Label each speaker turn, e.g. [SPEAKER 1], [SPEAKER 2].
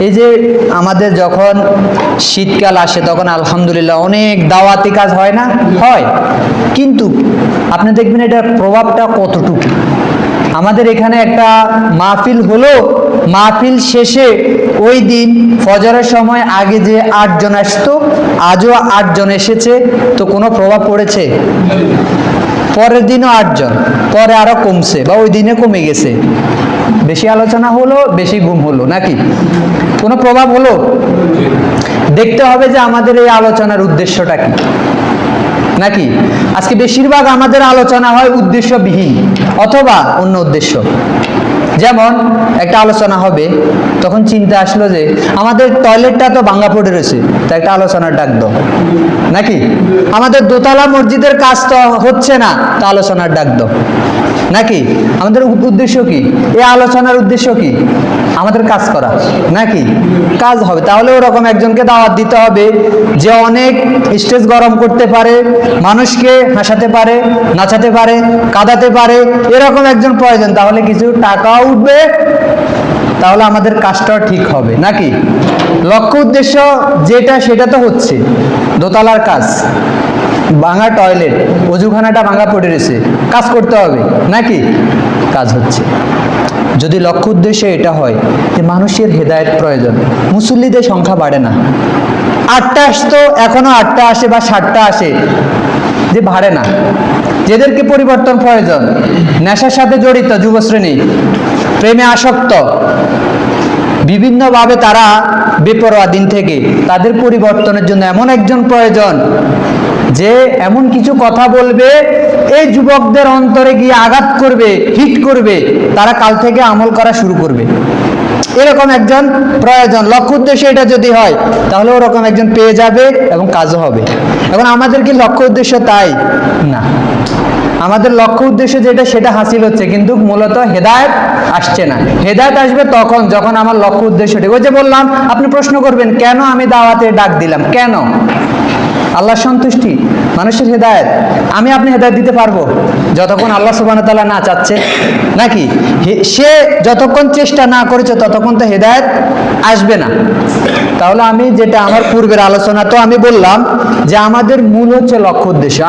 [SPEAKER 1] এই যে আমাদের যখন শীতকাল আসে তখন আলহামদুলিল্লাহ অনেক দাওয়াতি কাজ হয় না? হয়। কিন্তু আপনি দেখবেন এটার প্রভাবটা কতটুকু। আমাদের এখানে একটা মাহফিল হলো, মাহফিল শেষে ওই দিন ফজরের সময় আগে যে 8 জন আসতো, আজও 8 জন এসেছে, তো কোনো প্রভাব পড়েছে? পরের দিনও 8 জন, পরে আরো কমছে বা ওই দিনে কমে গেছে। বেশি আলোচনা হলো, বেশি ঘুম হলো নাকি? কোনো প্রভাব হলো? দেখতে হবে যে আমাদের এই আলোচনার উদ্দেশ্যটা কি নাকি। আজকে বেশিরভাগ আমাদের আলোচনা হয় উদ্দেশ্যবিহীন অথবা অন্য উদ্দেশ্য। যেমন একটা আলোচনা হবে, তখন চিন্তা আসলো যে আমাদের টয়লেটটা তো ভাঙা পড়ে রয়েছে, তা একটা আলোচনার ডাক দাও নাকি। আমাদের দোতলা মসজিদের কাজ তো হচ্ছে না, তা আলোচনার ডাক দাও নাকি। আমাদের উদ্দেশ্য কি? এই আলোচনার উদ্দেশ্য কি? আমাদের কাজ করা নাকি। কাজ হবে, তাহলে ওরকম একজনকে দাওয়াত দিতে হবে যে অনেক স্টেজ গরম করতে পারে, মানুষকে হাসাতে পারে, নাচাতে পারে, কাঁদাতে পারে, এরকম একজন প্রয়োজন। তাহলে কিছু টাকাও উঠবে, তাহলে আমাদের কাজটাও ঠিক হবে নাকি। লক্ষ্য উদ্দেশ্য যেটা সেটা তো হচ্ছে দোতলার কাজ, ভাঙা টয়লেট, অজুখানাটা ভাঙা পড়ে রয়েছে, কাজ করতে হবে নাকি। কাজ হচ্ছে। যদি লক্ষ্য উদ্দেশ্য এটা হয় যে মানুষের হেদায়েত প্রয়োজন, মুসল্লিদের সংখ্যা বাড়ে না। 8টা আসতো, এখনো 8টা আসে বা 60টা আসে, যে বাড়ে না। যেদেরকে পরিবর্তন প্রয়োজন, নেশার সাথে জড়িত যুবশ্রেণী, প্রেমে আসক্ত, বিভিন্নভাবে তারা বেপরোয়া দিন থেকে, তাদের পরিবর্তনের জন্য এমন একজন প্রয়োজন যে এমন কিছু কথা বলবে এই যুবকদের অন্তরে গিয়ে আঘাত করবে, হিট করবে, তারা কাল থেকে আমল করা শুরু করবে। এরকম একজন প্রয়োজন। লক্ষ্য উদ্দেশ্য এটা যদি হয়, তাহলে ওরকম একজন পেয়ে যাবে এবং কাজও হবে। এখন আমাদের কি লক্ষ্য উদ্দেশ্য তাই না? আমাদের লক্ষ্য উদ্দেশ্য যেটা সেটা হাসিল হচ্ছে, কিন্তু মূলত হেদায়েত আসছে না। হেদায়েত আসবে তখন যখন আমার লক্ষ্য উদ্দেশ্যটি, ওই যে বললাম, আপনি প্রশ্ন করবেন কেন আমি দাওয়াতে ডাক দিলাম, কেন? আল্লাহর সন্তুষ্টি, মানুষের হেদায়েত। আপনি হেদায়েত দিতে পারবো যতক্ষণ আল্লাহ সুবহানাহু ওয়া তাআলা না চাচ্ছে নাকি। সে যতক্ষণ চেষ্টা না করেছে ততক্ষণ তো হেদায়েত আসবে না। তাহলে আমি যেটা আমার পূর্বের আলোচনা তো আমি বললাম যে আমাদের মূল হচ্ছে লক্ষ্য উদ্দেশ্য।